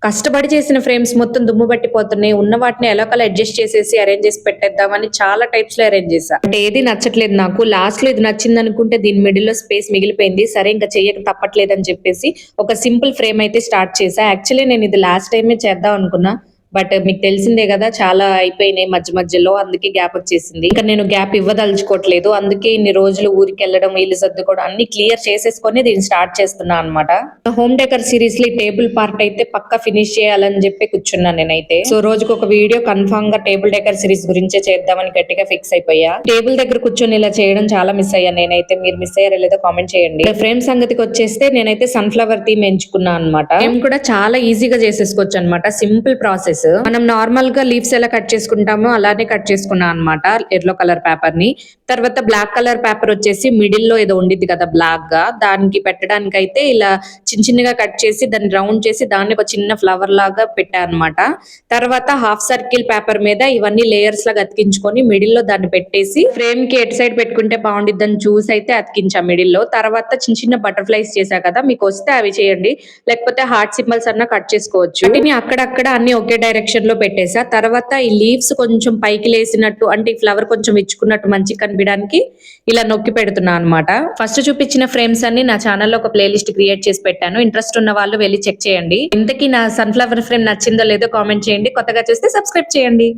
కష్టపడి చేసిన ఫ్రేమ్స్ మొత్తం దుమ్ము పట్టిపోతున్నాయి. ఉన్న వాటిని ఎలాగోలా అడ్జస్ట్ చేసేసి అరేంజ్ చేసి పెట్టేద్దామని చాలా టైప్స్ లో అరేంజ్ చేశా. అంటే ఏది నచ్చట్లేదు నాకు. లాస్ట్ లో ఇది నచ్చింది అనుకుంటే దీని మిడిల్ లో స్పేస్ మిగిలిపోయింది. సరే ఇంకా చెయ్యక తప్పట్లేదు అని చెప్పేసి ఒక సింపుల్ ఫ్రేమ్ అయితే స్టార్ట్ చేశా. యాక్చువల్లీ నేను ఇది లాస్ట్ టైమే చేద్దాం అనుకున్నా. బట్ మీకు తెలిసిందే కదా, చాలా అయిపోయినాయి మధ్య మధ్యలో, అందుకే గ్యాప్ వచ్చేసింది. ఇంకా నేను గ్యాప్ ఇవ్వదలుచుకోవట్లేదు. అందుకే ఇన్ని రోజులు ఊరికి వెళ్ళడం, ఇల్లు సర్దుకోవడం అన్ని క్లియర్ చేసేసుకొని దీన్ని స్టార్ట్ చేస్తున్నా అనమాట. హోమ్ డెకర్ సిరీస్ లో టేబుల్ పార్ట్ అయితే పక్కా ఫినిష్ చేయాలని చెప్పి కూర్చున్నాను నేనైతే. సో రోజుకు ఒక వీడియో కన్ఫర్మ్ గా టేబుల్ డెకర్ సిరీస్ గురించే చేద్దామని గట్టిగా ఫిక్స్ అయిపోయా. టేబుల్ దగ్గర కూర్చొని ఇలా చేయడం చాలా మిస్ అయ్యాను నేనైతే. మీరు మిస్ అయ్యారో లేదో కామెంట్ చేయండి. ఫ్రేమ్ సంగతికి వచ్చేస్తే నేనైతే సన్ఫ్లవర్ థీమ్ ఎంచుకున్నా అనమాట. మేము కూడా చాలా ఈజీగా చేసేసుకోవచ్చు అనమాట. Simple process. మనం నార్మల్ గా లీవ్స్ ఎలా కట్ చేసుకుంటామో అలానే కట్ చేసుకున్నాం అనమాట ఎల్లో కలర్ పేపర్ ని. తర్వాత బ్లాక్ కలర్ పేపర్ వచ్చేసి మిడిల్ లో ఏదో ఉండిద్ది కదా బ్లాక్ గా, దానికి పెట్టడానికి అయితే ఇలా చిన్న చిన్నగా కట్ చేసి దాన్ని రౌండ్ చేసి దాన్ని ఒక చిన్న ఫ్లవర్ లాగా పెట్టా అనమాట. తర్వాత హాఫ్ సర్కిల్ పేపర్ మీద ఇవన్నీ లేయర్స్ లాగా అతికించుకొని మిడిల్ లో దాన్ని పెట్టేసి ఫ్రేమ్ కి ఎటు సైడ్ పెట్టుకుంటే బాగుండిద్దని చూసి అయితే అతికించా మిడిల్ లో. తర్వాత చిన్న చిన్న బటర్ఫ్లైస్ చేశా కదా, మీకు వస్తే అవి చేయండి, లేకపోతే హార్ట్ సింబల్స్ అన్నా కట్ చేసుకోవచ్చు. వాటిని అక్కడక్కడ అన్ని ఒకే డైరెక్షన్ లో పెట్టేసా. తర్వాత ఈ లీవ్స్ కొంచెం పైకి లేసినట్టు, అంటే ఈ ఫ్లవర్ కొంచెం ఇచ్చుకున్నట్టు మంచి కనిపించడానికి ఇలా నొక్కి పెడుతున్నా అనమాట. ఫస్ట్ చూపించిన ఫ్రేమ్స్ అన్ని నా ఛానల్లో ఒక ప్లేలిస్ట్ క్రియేట్ చేసి పెట్టాను. ఇంట్రెస్ట్ ఉన్న వాళ్ళు వెళ్ళి చెక్ చేయండి. ఇంతకీ నా సన్ఫ్లవర్ ఫ్రేమ్ నచ్చిందో లేదో కామెంట్ చేయండి. కొత్తగా చూస్తే సబ్స్క్రైబ్ చేయండి.